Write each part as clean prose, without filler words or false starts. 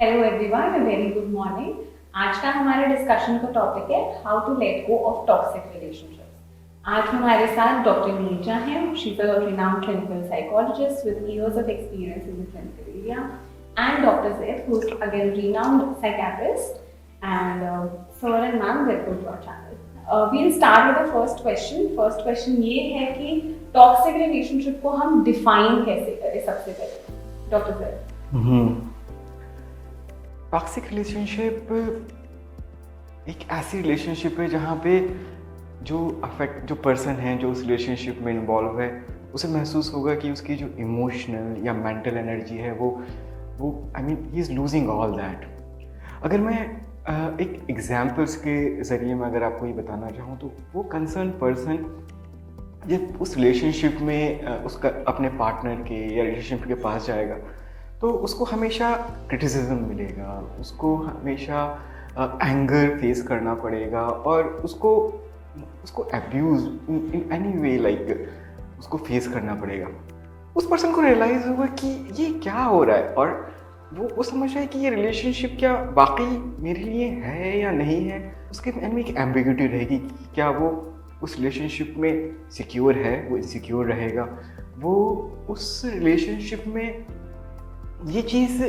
Hello everyone, a very good morning. आज का हमारे डिस्कशन का टॉपिक है how to let go of toxic relationships. आज हमारे साथ डॉक्टर नीरजा हैं। She is a renowned clinical psychologist with years of experience in the clinical area, and Dr. Zaid, who's again renowned psychiatrist. And sir and ma'am, welcome to our channel. We'll start with the first question. First question ये है कि toxic relationship को हम define कैसे करें? सबसे पहले doctor Zaid. Toxic relationship एक ऐसी रिलेशनशिप है जहाँ पे जो पर्सन है जो उस रिलेशनशिप में इन्वॉल्व है उसे महसूस होगा कि उसकी जो इमोशनल या मेंटल एनर्जी है वो I mean he is losing all that. अगर मैं एक एग्जांपल्स के ज़रिए में अगर आपको ये बताना चाहूँ तो वो कंसर्न पर्सन जब उस रिलेशनशिप में उसका अपने पार्टनर के या रिलेशनशिप के पास जाएगा तो उसको हमेशा क्रिटिसिज्म मिलेगा, उसको हमेशा एंगर फेस करना पड़ेगा और उसको abuse in any way like उसको फेस करना पड़ेगा। उस पर्सन को रियलाइज़ होगा कि ये क्या हो रहा है और वो समझ रहा है कि ये रिलेशनशिप क्या वाकई मेरे लिए है या नहीं है। उसके मन में एक एम्बिग्यूटी रहेगी कि क्या वो उस रिलेशनशिप में सिक्योर है, वो इनसिक्योर रहेगा, वो उस रिलेशनशिप में ये चीज़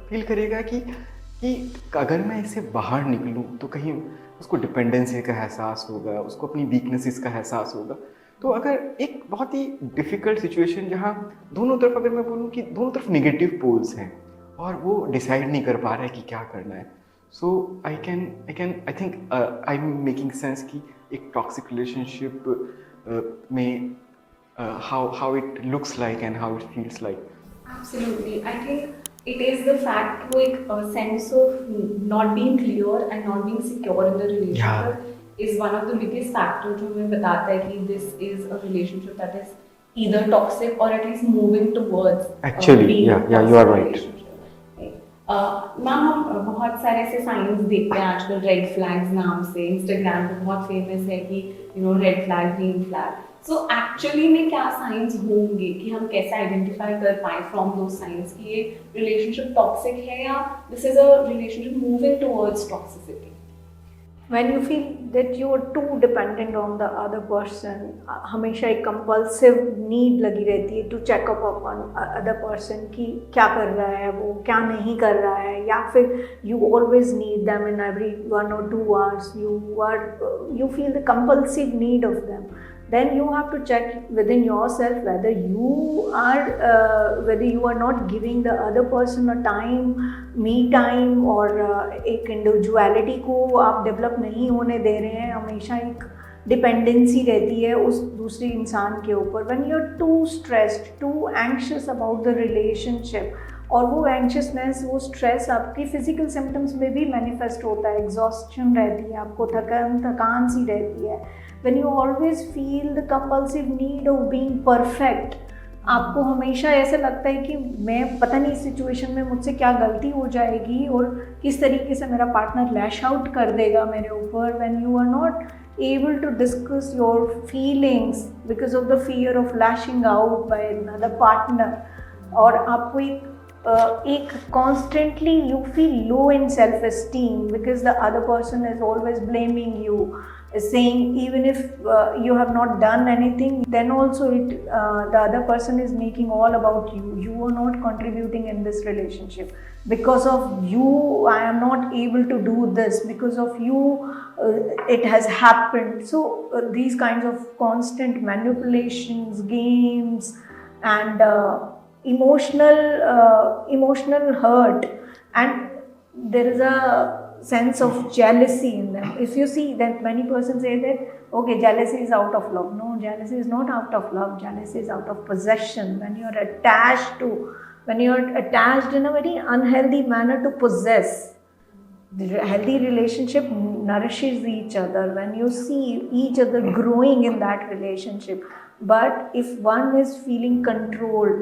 फील करेगा कि अगर मैं इससे बाहर निकलूं तो कहीं उसको डिपेंडेंसी का एहसास होगा, उसको अपनी वीकनेसेस का एहसास होगा। तो अगर एक बहुत ही डिफ़िकल्ट सिचुएशन जहाँ दोनों तरफ अगर मैं बोलूँ कि दोनों तरफ नेगेटिव पोल्स हैं और वो डिसाइड नहीं कर पा रहा है कि क्या करना है। So I think I'm making sense कि एक टॉक्सिक रिलेशनशिप में how it looks like and how it feels like. Absolutely. I think it is the fact वो एक sense of not being clear and not being secure in the relationship is one of the biggest factors जो हमें बताता है कि this is a relationship that is either toxic or at least moving towards Actually, being a yeah, you are toxic right. relationship. Ma'am, हम बहुत सारे ऐसे science देखते हैं आजकल रेड फ्लैग्स नाम से। इंस्टाग्राम पे बहुत फेमस है कि red flag, green flag. So actually में क्या साइंस होंगे कि हम कैसे आइडेंटिफाई कर पाए फ्रॉम दो साइंस कि ये रिलेशनशिप टॉक्सिक है या this is a relationship moving towards toxicity? When you feel that you are too dependent on the other person, हमेशा एक compulsive need लगी रहती है to check up upon other person कि क्या कर रहा है वो, क्या नहीं कर रहा है, या फिर you always need them in every 1 or 2 hours, you feel the compulsive need of them. Then you have to check within yourself whether you are not giving the other person a time, me time, और एक individuality को आप develop नहीं होने दे रहे हैं। हमेशा एक डिपेंडेंसी रहती है उस दूसरे इंसान के ऊपर। When you are too stressed, too anxious about the relationship, और वो एंक्शियसनेस, वो स्ट्रेस आपकी फिजिकल सिम्टम्स में भी मैनिफेस्ट होता है। एग्जॉस्शन रहती है, आपको थकान सी रहती है। When you always feel the compulsive need of being perfect, आपको हमेशा ऐसा लगता है कि मैं पता नहीं इस सिचुएशन में मुझसे क्या गलती हो जाएगी और किस तरीके से मेरा पार्टनर लैश आउट कर देगा मेरे ऊपर। When you are not able to discuss your feelings because of the fear of lashing out by another partner, और आपको एक constantly you feel low in self-esteem because the other person is always blaming you, saying even if you have not done anything, then also the other person is making all about you. You are not contributing in this relationship. Because of you, I am not able to do this. Because of you, it has happened. So these kinds of constant manipulations, games, and emotional hurt, and there is a sense of jealousy in them. If you see that many persons say that okay, jealousy is out of love. No, jealousy is not out of love. Jealousy is out of possession. When you are attached in a very unhealthy manner to possess. The healthy relationship nourishes each other when you see each other growing in that relationship. But if one is feeling controlled,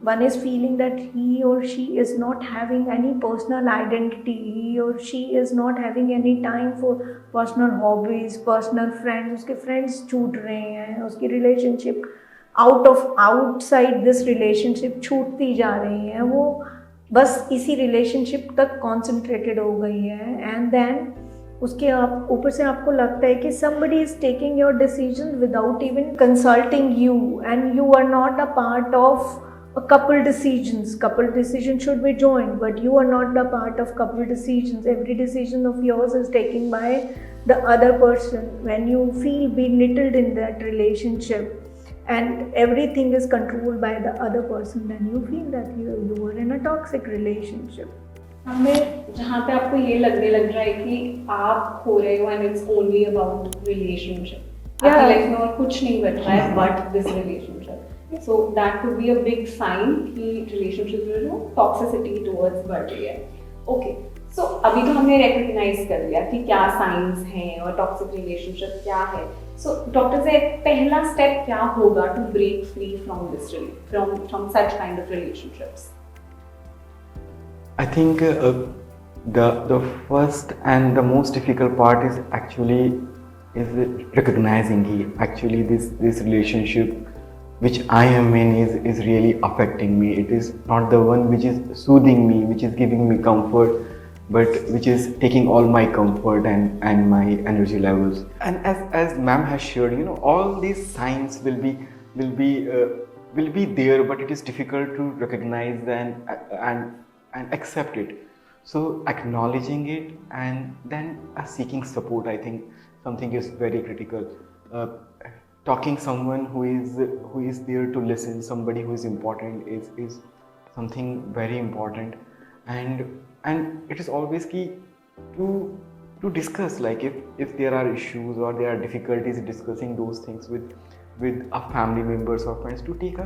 one is feeling that he or she is not having any personal identity, he or she is not having any time for personal hobbies, personal friends, उसके friends छूट रहे हैं, उसकी relationship outside this relationship छूटती जा रही हैं, वो बस इसी रिलेशनशिप तक कॉन्सेंट्रेटेड हो गई है, एंड देन उसके आप ऊपर से आपको लगता है कि somebody is taking your decision without even consulting you, and you are not a part of a couple decisions. Couple decisions should be joined, but you are not the part of couple decisions. Every decision of yours is taken by the other person. When you feel belittled in that relationship and everything is controlled by the other person, then you feel that you are in a toxic relationship. हमें जहाँ पे आपको ये लगने लग रहा है कि आप खो रहे हो and it's only about relationship, आपकी लाइफ में और कुछ नहीं बच रहा है but this relationship, so that could be a big sign कि रिलेशनशिप में जो टॉक्सिसिटी टुवर्ड्स बढ़ रही है. ओके, सो अभी तो हमने रिकॉग्नाइज कर लिया कि क्या साइंस हैं और टॉक्सिक रिलेशनशिप क्या है. सो डॉक्टर से पहला स्टेप क्या होगा to break free from this from such kind of relationships? I think the first and the most difficult part is recognizing actually this relationship which I am in is really affecting me. It is not the one which is soothing me, which is giving me comfort, but which is taking all my comfort and my energy levels. And as ma'am has shared, all these signs will be there, but it is difficult to recognize and accept it. So acknowledging it and then seeking support, I think something is very critical. Talking someone who is there to listen, somebody who is important is something very important. And it is always key to discuss, like if there are issues or there are difficulties discussing those things with a family members or friends, to take a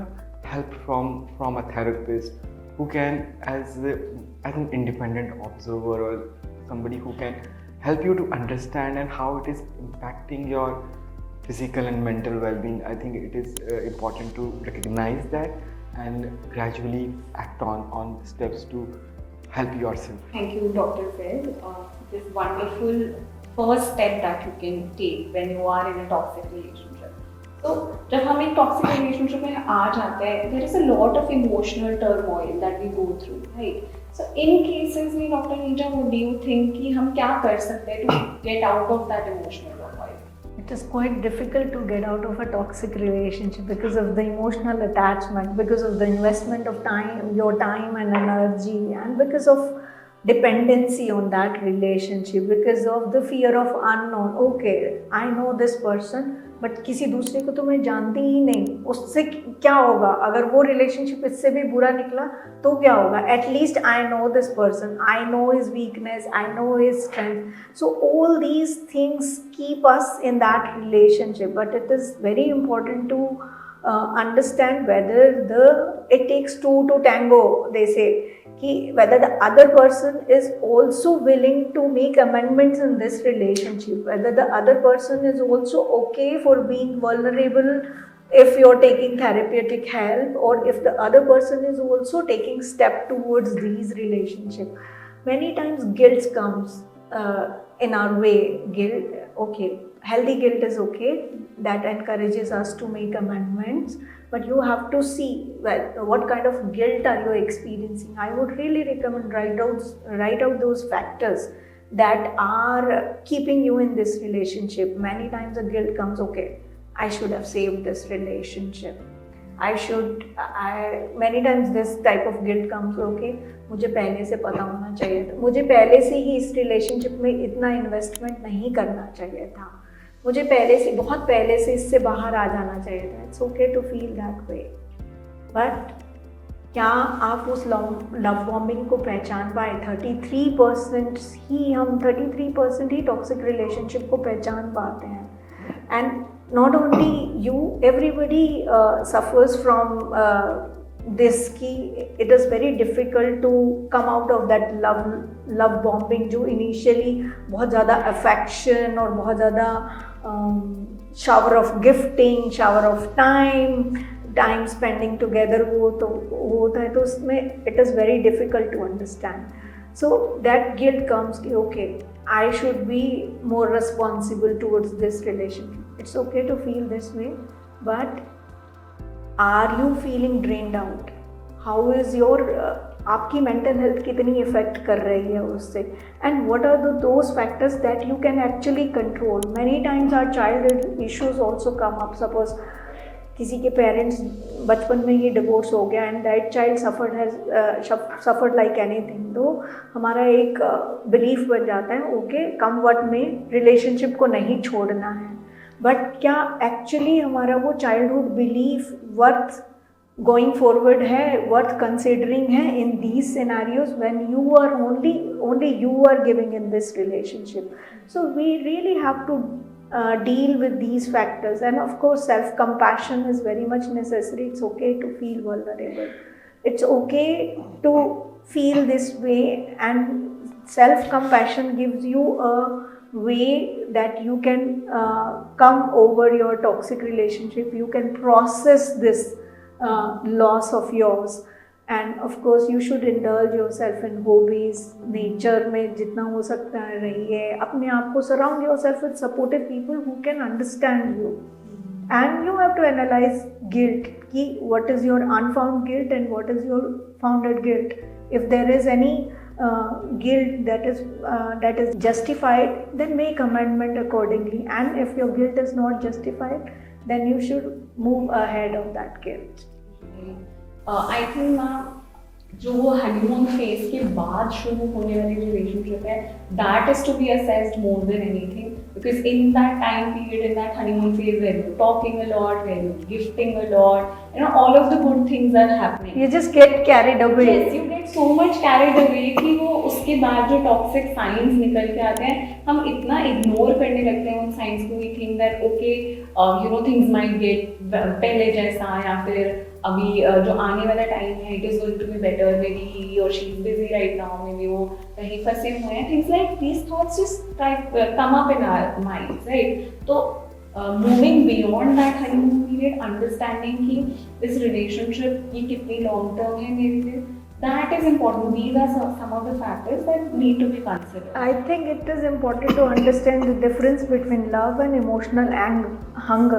help from a therapist who can as an independent observer or somebody who can help you to understand and how it is impacting your physical and mental well-being. I think it is important to recognize that and gradually act on steps to help yourself. Thank you, Dr. Faiz. This wonderful first step that you can take when you are in a toxic relationship. तो जब हम एक toxic relationship में आ जाते हैं, there is a lot of emotional turmoil that we go through, right? So in cases में doctor नीचा, व्हाट डू यू थिंक कि हम क्या कर सकते हैं to get out of that emotional turmoil? It is quite difficult to get out of a toxic relationship because of the emotional attachment, because of the investment of time, your time and energy, and because of dependency on that relationship, because of the fear of unknown. Okay, I know this person, but किसी दूसरे को तो मैं जानती ही नहीं, उससे क्या होगा? अगर वो रिलेशनशिप इससे भी बुरा निकला तो क्या होगा? At least I know this person, I know his weakness, I know his strength. So all these things keep us in that relationship, but it is very important to understand whether it takes two to tango, they say, कि whether the other person is also willing to make amendments in this relationship, whether the other person is also okay for being vulnerable if you're taking therapeutic help, or if the other person is also taking step towards these relationship. Many times guilt comes in our way. Guilt, okay, healthy guilt is okay, that encourages us to make amendments, but you have to see what kind of guilt are you experiencing. I would really recommend write out those factors that are keeping you in this relationship. Many times the guilt comes, okay, I should have saved this relationship. Many times this type of guilt comes, okay, मुझे पहले से पता होना चाहिए था, मुझे पहले से ही इस रिलेशनशिप में इतना इन्वेस्टमेंट नहीं करना चाहिए था, मुझे बहुत पहले से इससे बाहर आ जाना चाहिए था. It's okay to feel that way, but क्या आप उस लव बॉम्बिंग को पहचान पाए? 33% ही टॉक्सिक रिलेशनशिप को पहचान पाते हैं. And not only you, everybody suffers from this ki it is very difficult to come out of that love bombing जो initially बहुत ज़्यादा affection और बहुत ज़्यादा shower of gifting, shower of time spending together वो तो होता है, तो उसमें it is very difficult to understand. So that guilt comes कि okay, I should be more responsible towards this relationship. It's okay to feel this way, but are you feeling drained out? How is your आपकी mental health कितनी effect कर रही है उससे, and what are those factors that you can actually control. Many times our child issues also come up. Suppose किसी के parents बचपन में ही डिवोर्स हो गया and that child suffered like anything, तो हमारा एक बिलीफ बन जाता है okay come what may relationship को नहीं छोड़ना है. बट क्या एक्चुअली हमारा वो childhood belief worth going forward है, वर्थ कंसिडरिंग है in these scenarios when you are only you are giving in this relationship. So we really have to deal with these factors, and of course self compassion is very much necessary. It's okay to feel vulnerable, it's okay to feel this way, and self compassion gives you a way that you can come over your toxic relationship. You can process this loss of yours, and of course you should indulge yourself in hobbies. Nature में जितना हो सकता है रहिए, अपने आप को surround yourself with supportive people who can understand you. And you have to analyze guilt, कि what is your unfound guilt and what is your founded guilt. If there is any guilt that is justified, then make amendment accordingly, and if your guilt is not justified, then you should move ahead of that guilt. I think ma'am जो वो honeymoon phase के बाद शुरू होने वाली relationship है, that is to be assessed more than anything, because in that time period, in that honeymoon phase where you talking a lot, where you gifting a lot, you know all of the good things are happening. You just get carried away. Yes, you get so much carried away कि वो उसके बाद जो toxic science निकल के आते हैं, हम इतना इग्नोर करने लगते हैं उन साइंस को. We think that okay you know things might get पहले जैसा, या फिर अभी जो आने वाला टाइम है it is going to be better, maybe he और she is busy right now, maybe वो कहीं फंसे हुए हैं. Things like these thoughts just come up in our minds, right? तो moving beyond that honeymoon period, understanding कि this relationship की कितनी लॉन्ग टर्म है मेरे लिए, that is important. These are some of the factors that need to be considered. I think it is important to understand the difference between love and emotional hunger.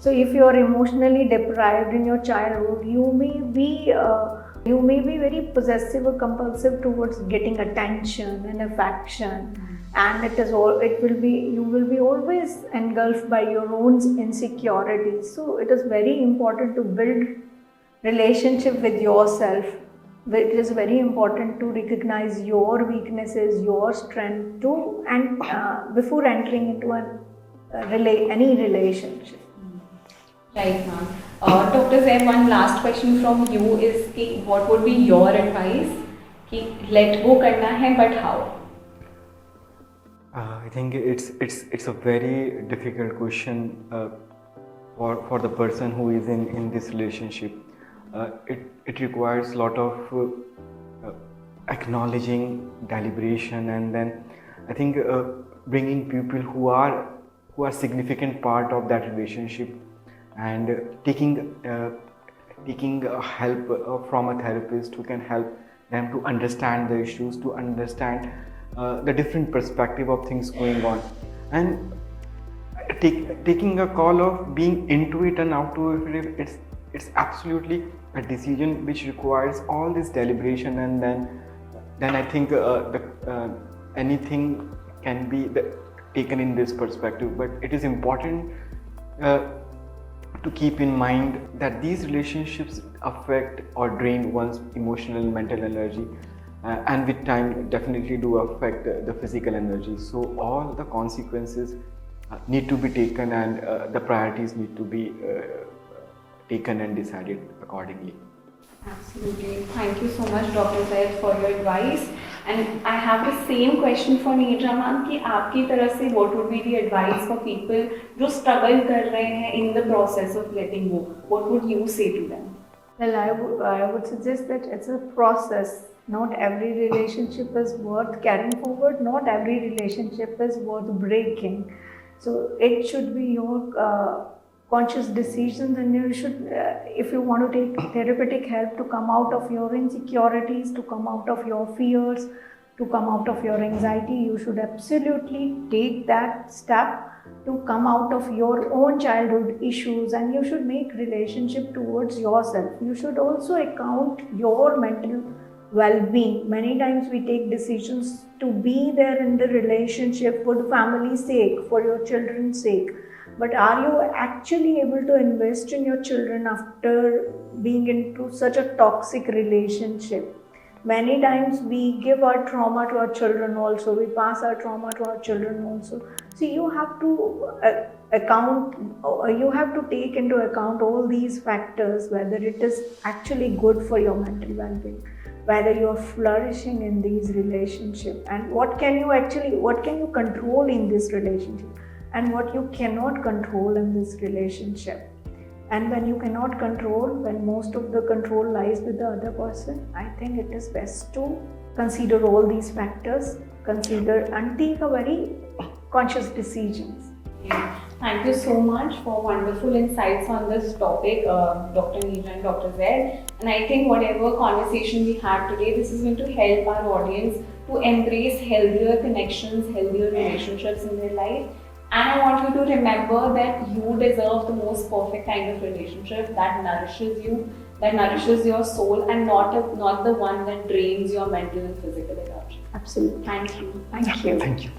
So if you are emotionally deprived in your childhood, you may be very possessive or compulsive towards getting attention and affection, and you will be always engulfed by your own insecurities. So it is very important to build relationship with yourself. It is very important to recognize your weaknesses, your strength before entering into any relationship. Right, ma'am. Dr. Zaid, one last question from you is कि what would be your advice कि let go करना है but how? I think it's a very difficult question for the person who is in this relationship. It requires a lot of acknowledging, deliberation, and then I think bringing people who are significant part of that relationship, and taking help from a therapist who can help them to understand the issues, to understand the different perspective of things going on, and taking a call of being into it and out to it. It's absolutely a decision which requires all this deliberation, and then I think anything can be taken in this perspective. But it is important to keep in mind that these relationships affect or drain one's emotional and mental energy, and with time definitely do affect the physical energy. So all the consequences need to be taken, and the priorities need to be taken and decided accordingly. Absolutely. Thank you so much, Dr. Zaid, for your advice. And I have the same question for Neerja ma'am कि आपकी तरफ से what would be the advice for people जो struggle कर रहे हैं in the process of letting go? What would you say to them? Well, I would suggest that it's a process. Not every relationship is worth carrying forward. Not every relationship is worth breaking. So it should be your conscious decisions, and you should, if you want to take therapeutic help to come out of your insecurities, to come out of your fears, to come out of your anxiety, you should absolutely take that step to come out of your own childhood issues, and you should make relationship towards yourself. You should also account your mental well-being. Many times we take decisions to be there in the relationship for the family's sake, for your children's sake. But are you actually able to invest in your children after being into such a toxic relationship? Many times we give our trauma to our children also, we pass our trauma to our children also. So you have to you have to take into account all these factors, whether it is actually good for your mental well-being, whether you are flourishing in these relationships, and what can you control in this relationship, and what you cannot control in this relationship. And when you cannot control, when most of the control lies with the other person, I think it is best to consider all these factors, and take a very conscious decisions. Yeah. Thank you so much for wonderful insights on this topic, Dr. Neerja and Dr. Zaid. And I think whatever conversation we had today, this is going to help our audience to embrace healthier connections, healthier relationships in their life. And I want you to remember that you deserve the most perfect kind of relationship that nourishes you, that nourishes your soul, and not the one that drains your mental and physical energy. Absolutely. Thank you. Thank you. Thank you.